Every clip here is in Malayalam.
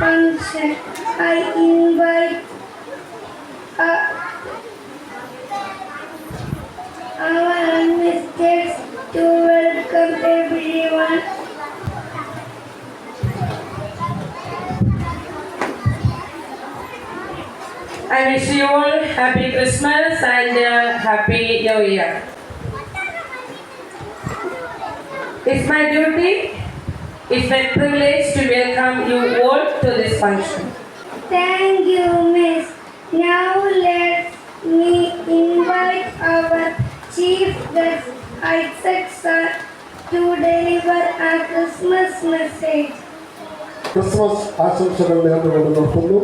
function, I invite our mistakes to welcome everyone. I wish you all happy Christmas and happy New Year. It's my duty, it's my privilege to welcome you all to this function. Thank you, Miss. Now let me invite our chief guest, Isaac sir, to deliver a Christmas message. Christmas ആശംസകൾ നേർന്നുകൊണ്ട് നിർത്തുന്നു.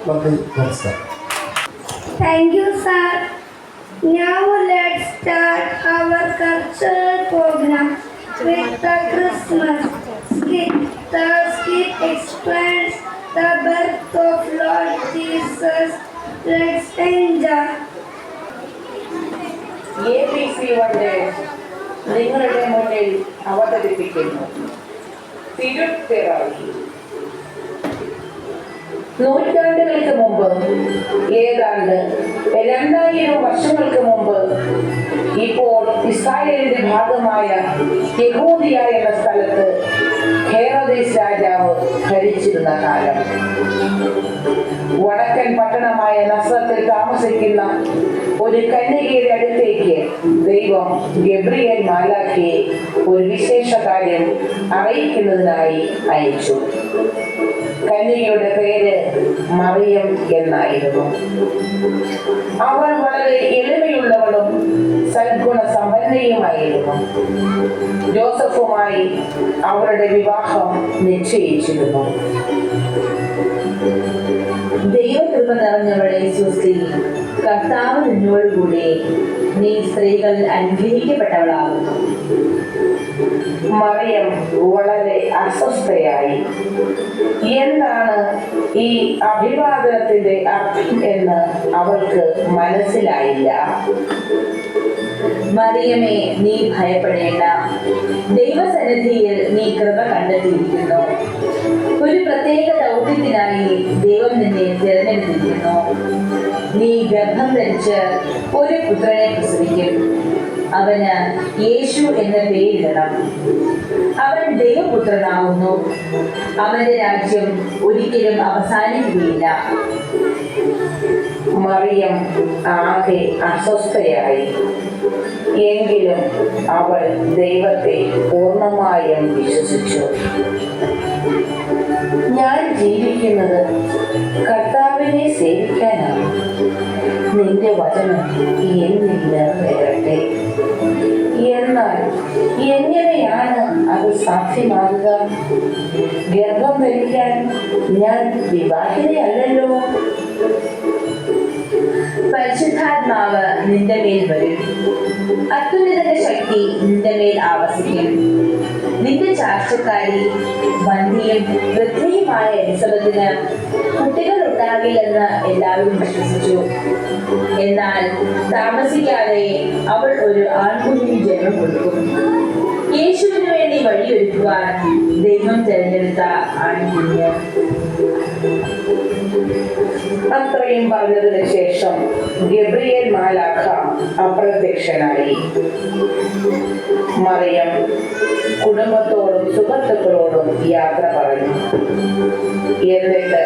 നന്ദി, നമസ്കാരം. Thank you, sir. Now let's start our cultural program with the Christmas skit. The skit explains the birth of Lord Jesus. Let's enjoy. ABC നിങ്ങളുടെ മുന്നിൽ അവതരിപ്പിക്കുന്നു തിരുപ്പിറവി. നൂറ്റാണ്ടുകൾക്ക് മുമ്പ്, ഏതാണ്ട് 2000 വർഷങ്ങൾക്ക് മുമ്പ്, ഇപ്പോൾ ഇസ്രായേലിന്റെ ഭാഗമായ യഹൂദിയ എന്ന സ്ഥലത്ത് ഹെരോദേസ് രാജാവ് ഭരിച്ചിരുന്ന കാലം. വടക്കൻ പട്ടണമായ നസ്രത്തിൽ താമസിക്കുന്ന ഒരു കന്യകയുടെ അടുത്തേക്ക് ദൈവം ഗബ്രിയേൽ മാലാഖയെ ഒരു വിശേഷ കാര്യം അറിയിക്കുന്നതിനായി അയച്ചു. കന്യകയുടെ പേര് മറിയം എന്നായിരുന്നു. അവൾ വളരെ എളിമയുള്ളവളും സൽഗുണ സമ്പന്നയുമായിരുന്നു. ജോസഫുമായി അവരുടെ വിവാഹം നിശ്ചയിച്ചിരുന്നു. ദൈവകൃപ നിറഞ്ഞവളെ സ്വസ്തി, കർത്താവ് നിന്നോടുകൂടി, നീ സ്ത്രീകൾ അനുഗ്രഹിക്കപ്പെട്ടവളാകുന്നു. മറിയം വളരെ അസ്വസ്ഥയായി. എന്താണ് ഈ അഭിവാദനത്തിന്റെ അർത്ഥം എന്ന് അവൾക്ക് മനസ്സിലായില്ല. മറിയമേ, നീ ഭയപ്പെടേണ്ട, ദൈവസന്നിധിയിൽ നീ കൃപ കണ്ടെത്തിയിരിക്കുന്നു. ഒരു പ്രത്യേക ദൗത്യത്തിനായി ദൈവം നിന്നെ തിരഞ്ഞെടുത്തിരിക്കുന്നു. നീ ഗർഭം ധരിച്ച് ഒരു പുത്രനെ പ്രസവിക്കും. അവന് യേശു എന്ന പേരിടണം. അവൻ ദൈവപുത്രനാകുന്നു. അവന്റെ രാജ്യം ഒരിക്കലും അവസാനിക്കുകയില്ല. മറിയം ആകെ അസ്വസ്ഥയായി. എങ്കിലും അവൾ ദൈവത്തെ പൂർണ്ണമായും വിശ്വസിച്ചു. ഞാൻ ജീവിക്കുന്നത് കർത്താവിനെ സേവിക്കാനാണ്. നിന്റെ വചനം എന്നിൽ നിറവേറട്ടെ. എന്നാൽ എങ്ങനെയാണ് അത് സാധ്യമാകുക? ഗർഭം ധരിക്കാൻ ഞാൻ വിവാഹിതയല്ലല്ലോ. പരിശുദ്ധാത്മാവ് നിന്റെ മേൽ വരും. അത്യുന്നതന്റെ ശക്തി നിന്റെ മേൽ ആവസിക്കും. നിന്റെ ചാർച്ചക്കാരി വന്ധ്യയും വൃദ്ധയുമായ എലിസബത്തിന് കുട്ടികൾ ഉണ്ടാകില്ലെന്ന് എല്ലാവരും വിശ്വസിച്ചു. എന്നാൽ താമസിക്കാതെ അവൾ ഒരു ആൺകുഞ്ഞിന് ജന്മം കൊടുക്കും. യേശുവിന് വേണ്ടി വഴിയൊരുക്കുവാൻ ദൈവം തിരഞ്ഞെടുത്ത ആൺകുഞ്ഞ്. അത്രയും പറഞ്ഞതിന് ശേഷം ഗബ്രിയേൽ മാലാഖ അപ്രത്യക്ഷനായി. മറിയം കുടുംബത്തോടും സുഹൃത്തുക്കളോടും യാത്ര പറഞ്ഞു. എന്നിട്ട്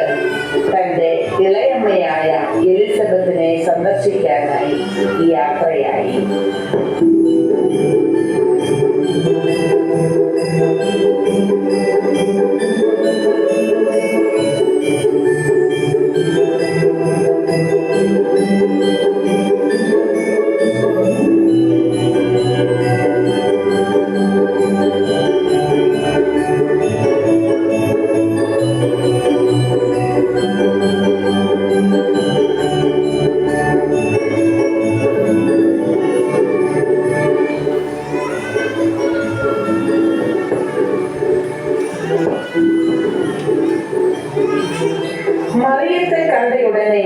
തന്റെ ഇളയമ്മയായ എലിസബത്തിനെ സന്ദർശിക്കാനായി യാത്രയായി. മറിയത്തെ കണ്ടയുടനെ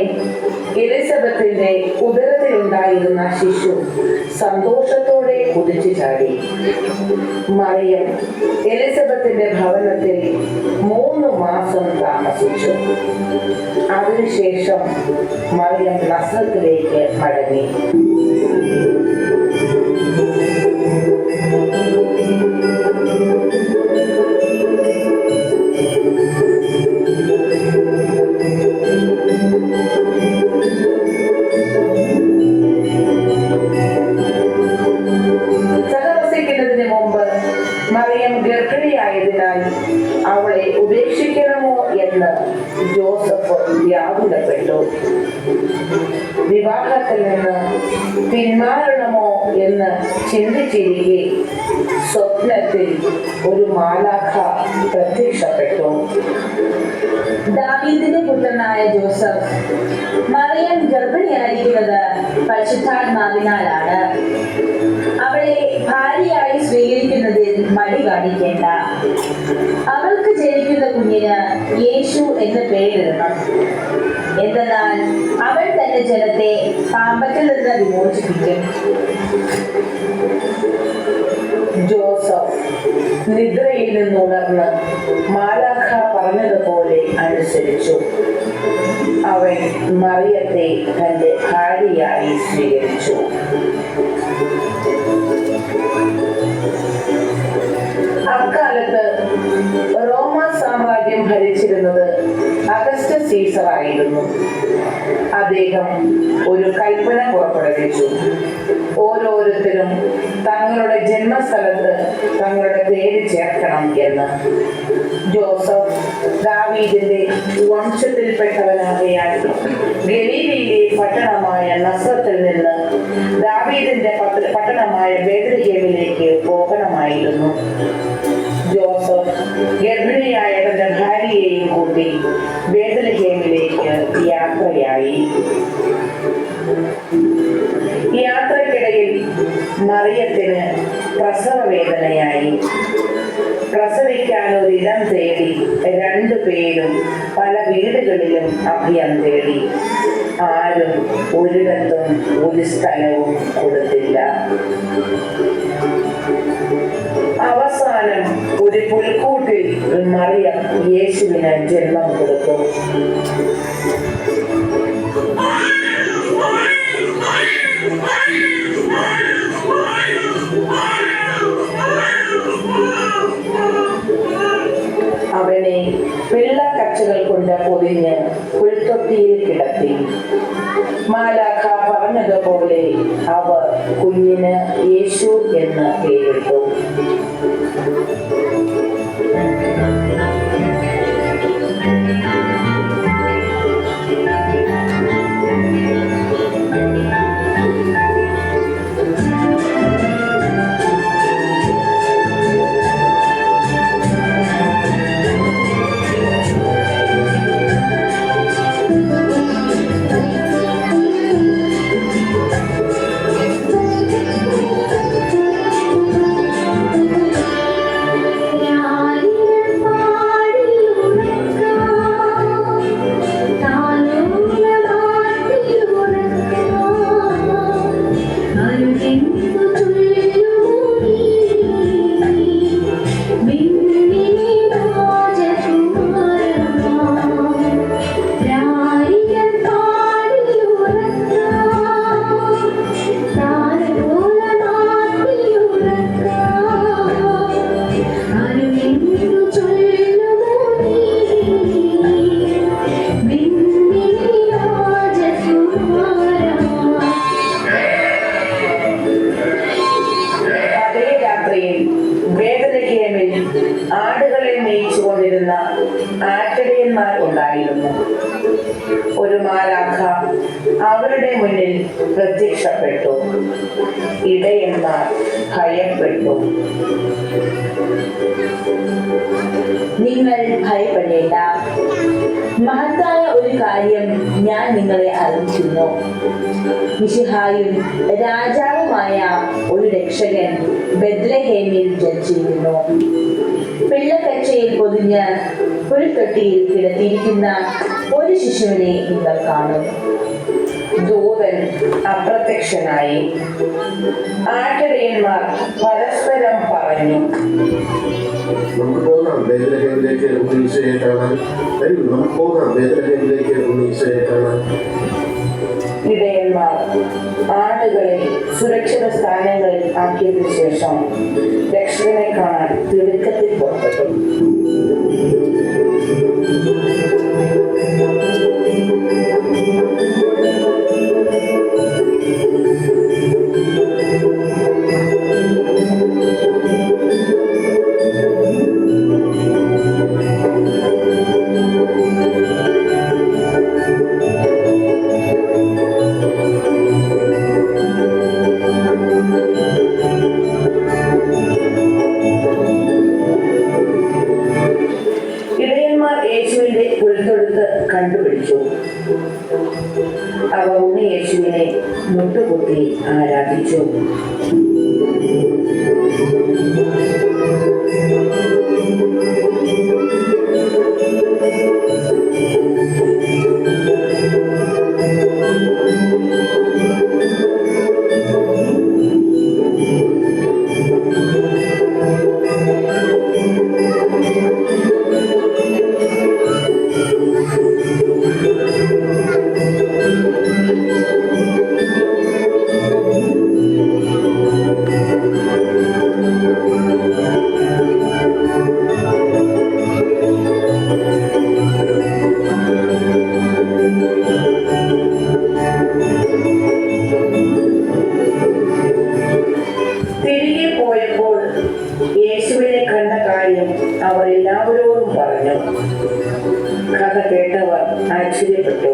എലിസബത്തിന്റെ ഉദരത്തിലുണ്ടായിരുന്ന ശിശു സന്തോഷത്തോടെ കുതിച്ചു ചാടി. മറിയം എലിസബത്തിന്റെ ഭവനത്തിൽ 3 മാസം താമസിച്ചു. അതിനുശേഷം മറിയം നസ്രത്തിലേക്ക് മടങ്ങി. സഹവസിക്കുന്നതിന് മുമ്പ് മറിയം ഗർഭിണിയായതിനാൽ അവളെ ഉപേക്ഷിക്കണമോ എന്ന് ജോസഫ് വ്യാകുലപ്പെട്ടു. വിവാഹത്തിൽ നിന്ന് പിന്മാറണമോ എന്ന് ചിന്തിച്ചിരിക്കെ സ്വപ്നത്തിൽ ഒരു മാലാഖ പ്രത്യക്ഷപ്പെട്ടു. ദാവീദിന്റെ പുത്രനായ ജോസഫ്, മറിയം ഗർഭിണിയായിരിക്കുന്നത് പരിശുദ്ധാത്മാവിനാലാണ്. അവളെ ഭാര്യയായി സ്വീകരിക്കുന്നതിൽ മടി കാണിക്കേണ്ട. അവൾക്ക് ജനിക്കുന്ന കുഞ്ഞിന് യേശു എന്ന് പേരിടണം. എന്തെന്നാൽ അവൾ തന്റെ ജനത്തെ പാപത്തിൽ നിന്ന് വിമോചിപ്പിക്കും. ജോസഫ് നിദ്രയിൽ നിന്നുണർന്ന് മാലാഖ പറഞ്ഞതുപോലെ അനുസരിച്ചു. അവൻ മറിയത്തെ തന്റെ ഭാര്യയായി സ്വീകരിച്ചു. അക്കാലത്ത് റോമ സാമ്രാജ്യം ഭരിച്ചിരുന്നത് അഗസ്റ്റസ് സീസർ ആയിരുന്നു. അദ്ദേഹം ഒരു കൽപ്പന പുറപ്പെടുവിച്ചു. ഓരോരുത്തരും തങ്ങളുടെ ജന്മസ്ഥലത്ത് തങ്ങളുടെ പേര് ചേർക്കണം എന്ന്. ജോസഫ് ദാവീദിന്റെ വംശത്തിൽപ്പെട്ടവനാകയാൽ ഗലീലയിലെ പട്ടണമായ നസ്രത്തിൽ നിന്ന് ദാവീദിന്റെ പട്ടണമായ ബേത്ലഹേമിലേക്ക് പോകണമായിരുന്നു. ജോസഫ് ഗർഭിണിയായ തന്റെ ഭാര്യയെയും കൂട്ടി ബേത്ലഹേമിലേക്ക് യാത്രയായി. യാത്രക്കിടയിൽ മറിയത്തിന് പ്രസവവേദനയായി. പ്രസവിക്കാൻ ഒരിടം തേടി 2 പേരും പല വീടുകളിലും അഭയം തേടി. ആരും ഒരിടത്തും ഒരു സ്ഥലവും കൊടുത്തില്ല. അവസാനം ഒരു പുൽക്കൂട്ടിൽ മറിയം യേശുവിന് ജന്മം കൊടുത്തു. അവനെ വെള്ളക്കച്ചകൾ കൊണ്ട് പൊതിഞ്ഞ് പുൽത്തൊട്ടിയിൽ കിടത്തി. മാലാഖ പറഞ്ഞതുപോലെ അവർ കുഞ്ഞിന് യേശു എന്ന് പേരിട്ടു. ആടുകളെ മേയിച്ചുകൊണ്ടിരുന്ന ആട്ടിടയന്മാർ ഉണ്ടായിരുന്നു. ഒരു മാലാഖ അവരുടെ മുന്നിൽ പ്രത്യക്ഷപ്പെട്ടു. ഇടയന്മാർ ഭയപ്പെട്ടു. നിങ്ങൾ ഭയപ്പെടേണ്ട, മഹത്തായ ഒരു കാര്യം ഞാൻ നിങ്ങളെ അറിയിക്കുന്നു. മിശിഹായും രാജാവുമായ ഒരു രക്ഷകൻ ബെത്ലഹേമിൽ ജനിച്ചിരിക്കുന്നു. പിള്ളക്കച്ച കവർച്ചയിൽ പൊതിഞ്ഞ് ഒരു കെട്ടിയിൽ കിടത്തിയിരിക്കുന്ന ഒരു ശിശുവിനെ നിങ്ങൾ കാണും. ദൂതൻ അപ്രത്യക്ഷനായി. ആട്ടിടയന്മാർ പരസ്പരം പറഞ്ഞു, നമുക്ക് പോകാം ബേത്ലഹേമിലേക്ക് ഉണ്ണീശോയെ കാണാൻ. വരൂ, നമുക്ക് പോകാം ബേത്ലഹേമിലേക്ക് ഉണ്ണീശോയെ കാണാൻ. ഇടയന്മാർ ആടുകളെ സുരക്ഷിത സ്ഥാനങ്ങളിൽ ആക്കിയതിനു ശേഷം രക്ഷകനെ കാണാൻ തിടുക്കത്തിൽ പുറപ്പെട്ടു. യേശുവിന്റെ പുൽത്തൊഴുത്ത് കണ്ടുപിടിച്ചു. അവർ ഉണ്ണി യേശുവിനെ മുട്ടുകുത്തി ആരാധിച്ചു. തിരികെ പോയപ്പോൾ യേശുവിനെ കണ്ട കാര്യം അവർ എല്ലാവരോടും പറഞ്ഞു. കഥ കേട്ടവർ ആശ്ചര്യപ്പെട്ടു.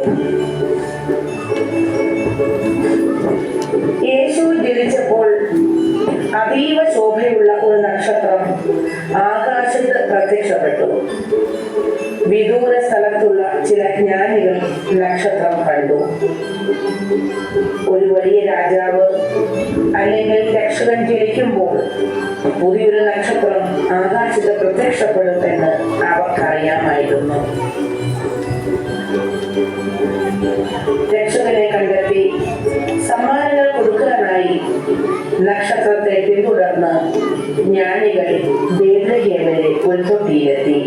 യേശു ജനിച്ചപ്പോൾ അതീവ ശോഭയുള്ള ഒരു നക്ഷത്രം ആകാശത്ത് പ്രത്യക്ഷപ്പെട്ടു. വിദൂര സ്ഥലത്തുള്ള ചില ജ്ഞാനികൾ നക്ഷത്രം കണ്ടു. ഒരു വലിയ രാജാവ് അല്ലെങ്കിൽ രക്ഷകൻ ജനിക്കുമ്പോൾ പുതിയൊരു നക്ഷത്രം ആകാശത്ത് പ്രത്യക്ഷപ്പെടുമെന്ന് അവർക്കറിയാമായിരുന്നു. രക്ഷകനെ കണ്ടെത്തി സമ്മാനങ്ങൾ കൊടുക്കാനായി നക്ഷത്രത്തെ പിന്തുടർന്ന് ജ്ഞാനികൾ ബേത്ലഹേമിലെ പുൽത്തൊട്ടിയിലെത്തി.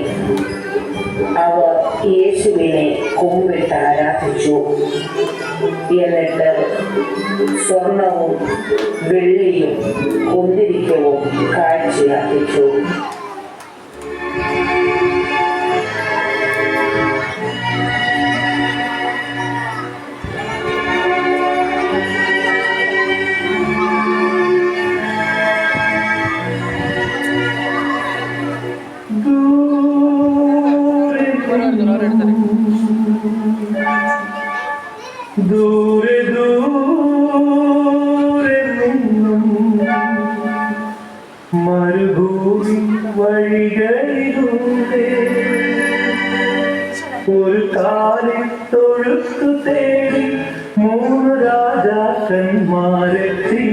അവർ യേശുവിനെ കുമ്പിട്ട് ആരാധിച്ചു. എന്നിട്ട് സ്വർണവും വെള്ളിയും കുന്തിരിക്കവും കാഴ്ചയർപ്പിച്ചു. ദൂരെ ദൂരെ നിന്നും മരുഭൂമി വഴികളിലൂടെ ഒരു കാലിൽ തൊഴുത്തു തേടി 3 രാജാക്കന്മാരെത്തി.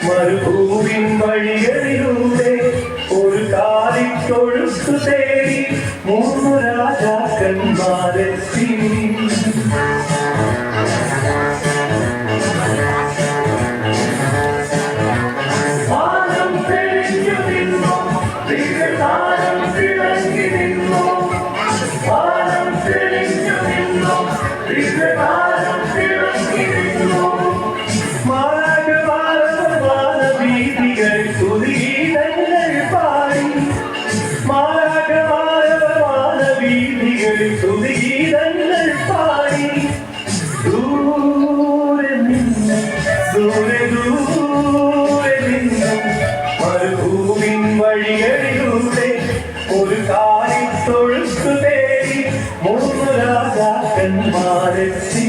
മരുഭൂമിൻ വഴികളിലൂടെ ഒരു കാലിക്കൊഴുത്തു തേടി 3 രാജാക്കന്മാരെത്തി. വാനം തെളിഞ്ഞു നിന്നു, ദിവ്യതാരം തിളങ്ങി നിന്നു. വാനം തെളിഞ്ഞു നിന്നു, ദിവ്യതാരം തിളങ്ങി നിന്നു. തുതിഗീതങ്ങൾ പാടി മാലാഖമാരവീതികളിൽ തുതിഗീതങ്ങൾ പാടി. ദൂരെ നിന്ന് ദൂരെ ദൂരെ നിന്നും മരുഭൂമിൻ വഴികളിലൂടെ ഒരു കാലിത്തൊഴുത്തു തേടി 3 രാജാക്കൾ നാഥന്മാരെത്തി.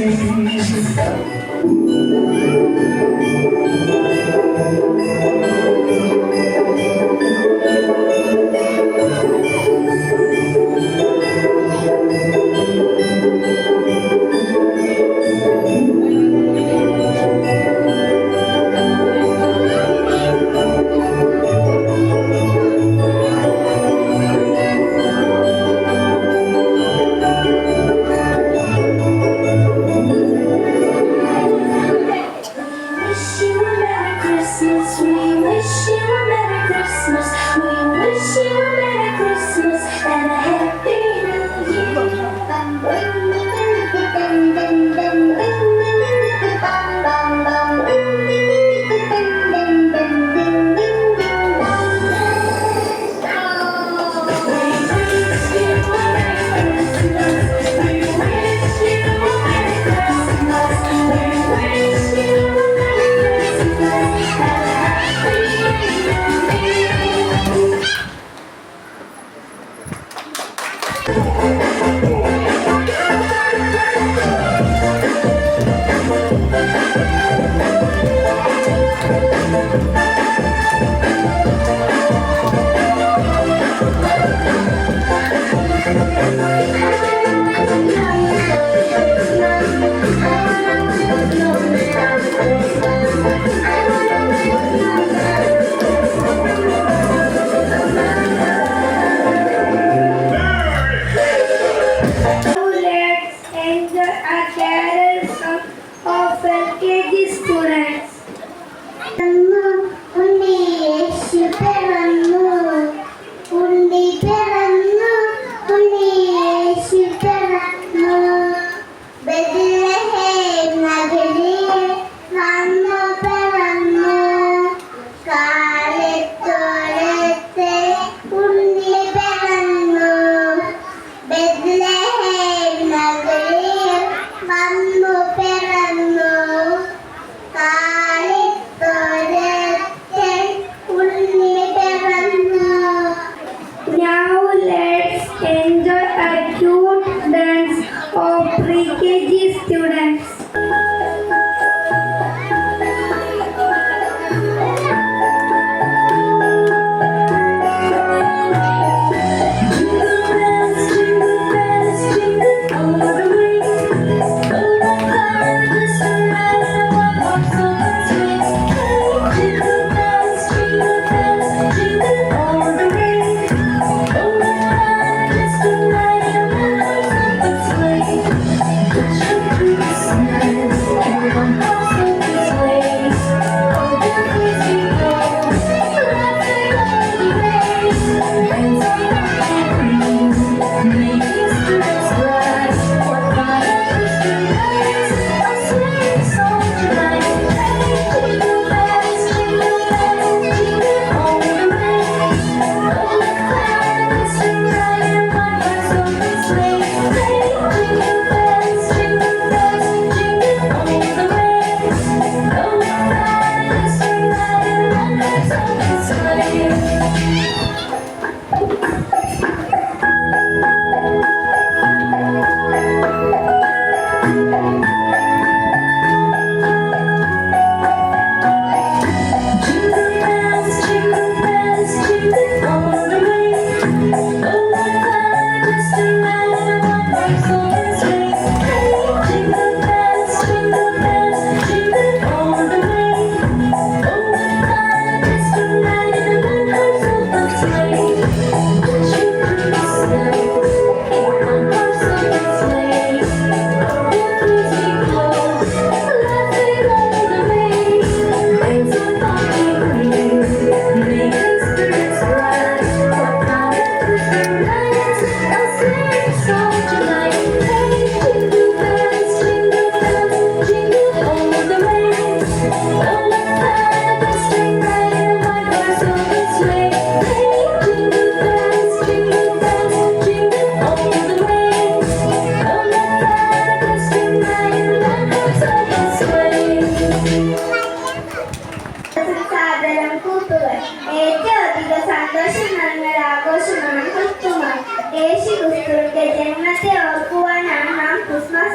യേശു ക്രിസ്തുവിന്റെ ജന്മത്തെ ഓർക്കുവാനാണ് നാം ക്രിസ്മസ്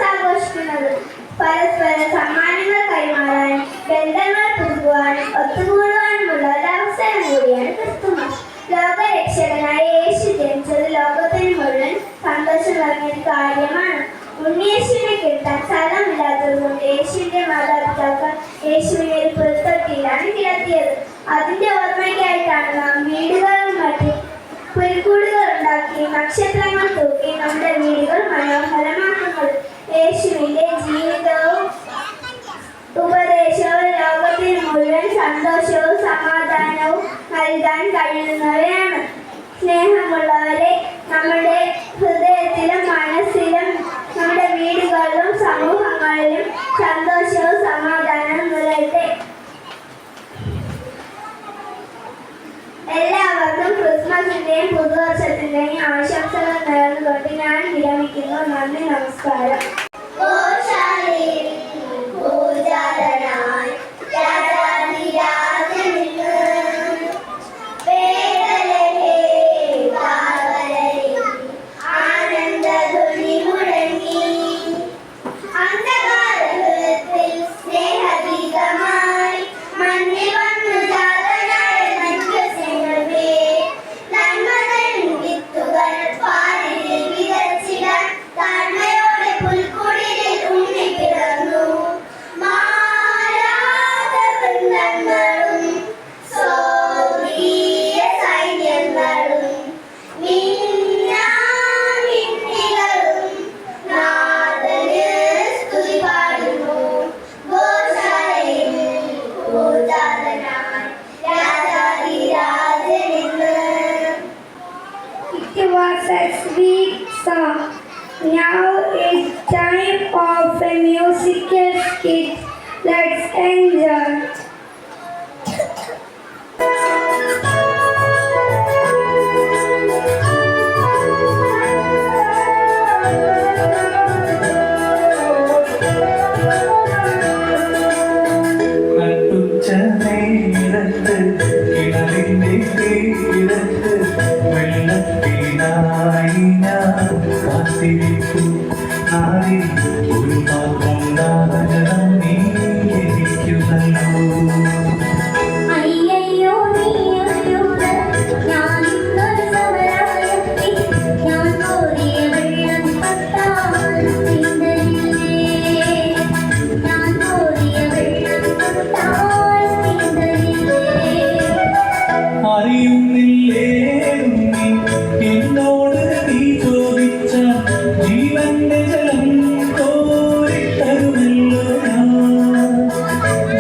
പരസ്പരം സമ്മാനങ്ങൾ കൈമാറാനും ബന്ധങ്ങൾ പുതുക്കുവാനും ഒത്തുകൂടുവാനുമുള്ള ഒരവസരം കൂടിയാണ് ക്രിസ്തുമസ്. ലോകരക്ഷകനായ യേശു ജനിച്ചത് ലോകത്തിന് മുഴുവൻ സന്തോഷം നിറഞ്ഞൊരു കാര്യമാണ്. ഉണ്ണിയേശുവിനെ കിട്ടാൻ സ്ഥലമില്ലാത്തതുകൊണ്ട് യേശുവിന്റെ മാതാപിതാക്കൾ യേശുവിനെ ഒരു പുൽത്തൊട്ടിയിലാണ് കിടത്തിയത്. അതിന്റെ ഓർമ്മയ്ക്കായിട്ടാണ് നാം വീടുകളും മറ്റും പുൽക്കൂടുകൾ ഉണ്ടാക്കി നക്ഷത്രങ്ങൾ തൂക്കി നമ്മുടെ വീടുകൾ മനോഹരമാക്കുന്നത്. യേശുവിന്റെ ജീവിതവും ഉപദേശവും ലോകത്തിന് മുഴുവൻ സന്തോഷവും സമാധാനവും നൽകാൻ കഴിയുന്നവയാണ്. സ്നേഹമുള്ളവരെ, നമ്മുടെ ഹൃദയത്തിലും മനസ്സിലും നമ്മുടെ വീടുകളിലും സമൂഹങ്ങളിലും സന്തോഷവും സമാധാനവും നിറയട്ടെ. എല്ലാവർക്കും ക്രിസ്മസിന്റെയും പുതുവർഷത്തിന്റെയും ആശംസകൾ നേർന്നുകൊണ്ട് ഞാൻ വിരമിക്കുന്നു. നന്ദി, നമസ്കാരം. It was a sweet song. Now it's time of a musical skit. Let's enjoy. നട്ടുച്ച നേരത്ത് കിണറിന്റെ തീരത്ത് വെള്ളത്തിനായി ഞാൻ കാത്തിരിക്കൂ. നാളിൽ ഒരു പാത്രം ദാനം നീ എനിക്കുന്നല്ലോ. അയ്യയ്യോ നീയൊരുത് ഞാനിന്നൊരു സമരായത്തിൽ ഞാൻ കോരിയ വെള്ളം പത്താൽ നീന്തലില്ലേ. ഞാൻ കോരിയ വെള്ളം പത്താൽ നീന്തലില്ലേ. അറിയുന്നില്ലേ നീ എന്നോട് നീ ചോദിച്ച ജീവന്റെ ജലം കോരിത്തരുമല്ലോ ഞാൻ.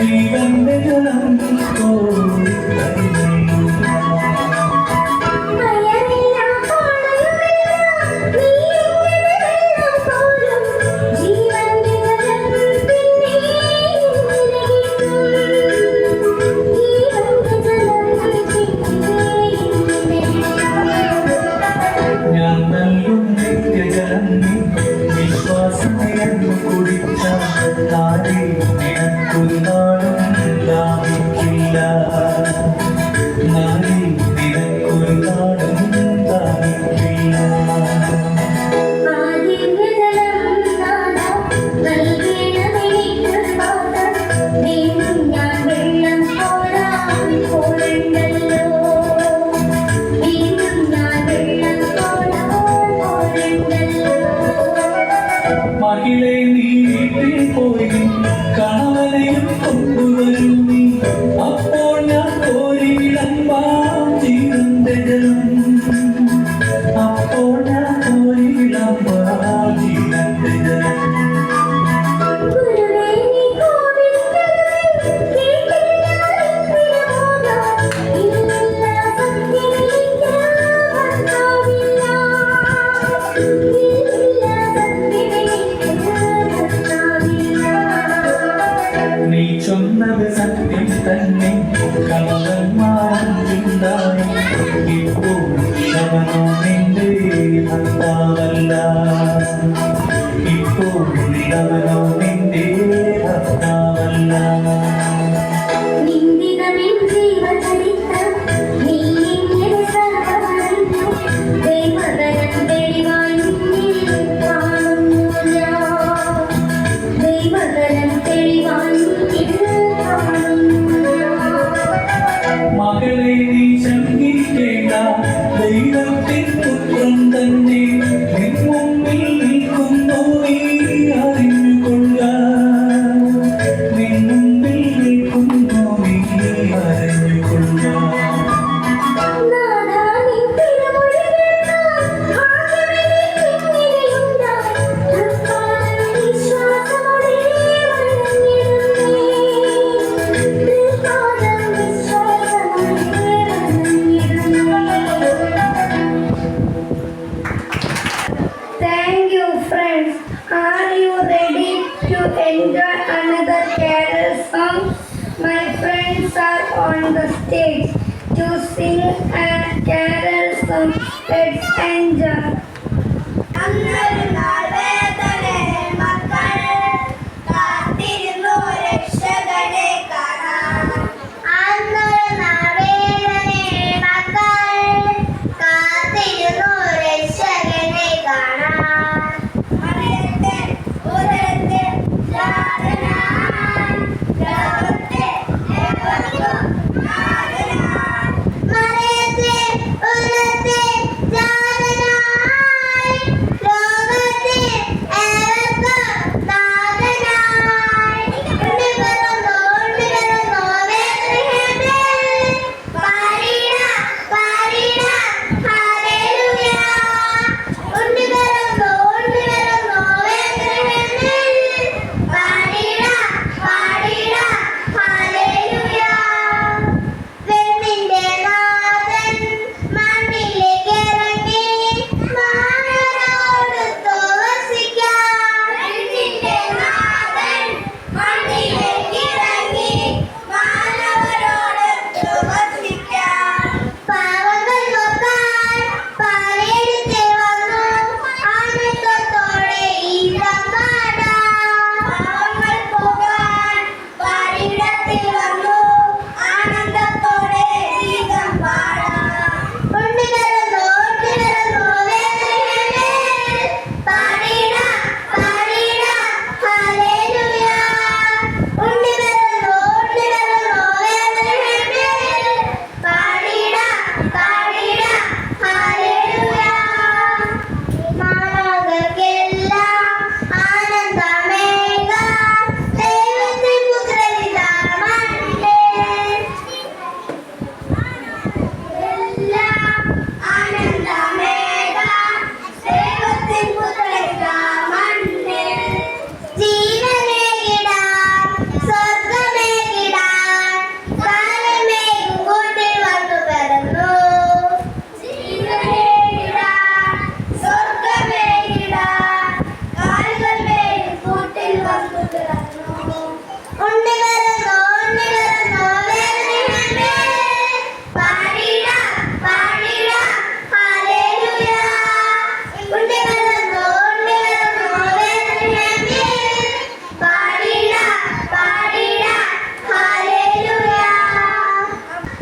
ജീവന്റെ ജലം കോരിത്തരുമല്ലോ ഞാൻ. മയമില്ല പാടയുമില്ല നീ വെള്ളം പോലും ജീവന്റെ ജലം പിന്നെയും നിലനിൽക്കും. ജീവന്റെ ജലം പിന്നെയും ഞാൻ നൽകും നിത്യജലം നീ വിശ്വാസമെന്നു കുടിച്ച താഴെ നിനക്കൊരു നാളും ദാഹിക്കില്ല. നാളെ നിനക്കൊരു നാളും ദാഹിക്കില്ല. മഹിളെ നീ വീട്ടിൽ പോയി കണവനെയും കൊണ്ടുവരൂ നീ. അപ്പോൾ ഞാൻ കോരിയിടമ്പാം ജീവന്റെ ജലം. അപ്പോൾ ഞാൻ കോരിയിടമ്പാം ജീവന്റെ ജലം. നീ ചൊന്നത് സത്യം തന്നെ കള്ളന്മാരുണ്ടായി. ഇപ്പോൾ അവനോ നിന്റെ ഭർത്താവല്ല. ഇപ്പോൾ അവനോ നിന്റെ ഭർത്താവല്ല. ദൈവ friends are on the stage to sing a carol song. Let's enjoy. അന്നൊരു നാൾ വേദനേ മക്കൾ കാത്തിരുന്നു രക്ഷകനെ കാണാൻ. അന്നൊരു നാൾ വേദനേ മക്കൾ കാത്തിരുന്നു രക്ഷകനെ കാണാൻ. മറിയത്തെ ഉദരത്തെ ജാതനായി ലോകത്തെ ഏവർക്കും നാഥനായി. മറിയത്തെ ഉദരത്തെ ജാതനായി ലോകത്തെ ഏവർക്കും നാഥനായി. ഉണ്ണിപിറന്നോ ഉണ്ണിപിറന്നോ ബേത്ലഹേമിൽ പാടിടാം പാടിടാം ഹല്ലേലൂയ. ഉണ്ണിപിറന്നോ ഉണ്ണിപിറന്നോ ബേത്ലഹേമിൽ പാടിടാം പാടിടാം ഹല്ലേലൂയ. വെണ്ണിന്റെ നാഥൻ മണ്ണിലേക്ക് ഇറങ്ങി മാനവരോടൊത്തു വസിക്കാൻ. വെണ്ണിന്റെ നാഥൻ മണ്ണിലേക്ക് ഇറങ്ങി മാനവരോടൊത്തു വസിക്കാൻ. പാവങ്ങൾ നോക്കാൻ പാലയെടുത്ത് വന്നു ആനന്ദത്തോടെ ഈദം പാടാം. പാവങ്ങൾ പോകാൻ പാലിടത്തിൽ വന്നു ആനന്ദത്തോടെ ഈദം പാടാം. ഉണ്ണിപിറന്നോ ഉണ്ണിപിറന്നോ ബേത്ലഹേമിൽ പാടിടാം പാടിടാം ഹല്ലേലൂയ. ഉണ്ണിപിറന്നോ ഉണ്ണിപിറന്നോ ബേത്ലഹേമിൽ പാടിടാം പാടിടാം ഹല്ലേലൂയ. മാനവർക്കെല്ലാം ആനന്ദമേകാൻ ദൈവത്തിൻ പുത്രനിതാ മണ്ണിൽ. എല്ലാം ആനന്ദമേകാൻ ദൈവത്തിൻ പുത്രനിതാ മണ്ണിൽ. ജീവനേകിടാൻ സ്വർഗ്ഗമേകിടാൻ കാലമേകും കൂട്ടിൽ വന്നു പിറന്നു. ജീവനേകിടാൻ സ്വർഗ്ഗമേകിടാൻ കാലമേകും കൂട്ടിൽ വന്നു പിറന്നു. ഉണ്ണിപിറന്നോ ഉണ്ണിപിറന്നോ ബേത്ലഹേമിൽ പാടിടാം പാടിടാം ഹല്ലേലൂയ. ഉണ്ണിപിറന്നോ ഉണ്ണിപിറന്നോ ബേത്ലഹേമിൽ പാടിടാം പാടിടാം hallelujah.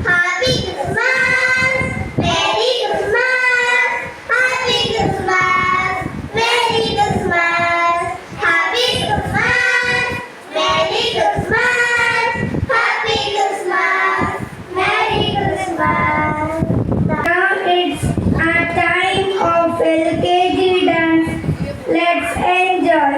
Happy Christmas merry Christmas happy Christmas merry Christmas happy Christmas merry Christmas happy Christmas merry Christmas. Now it's a time of LKG dance. Let's enjoy.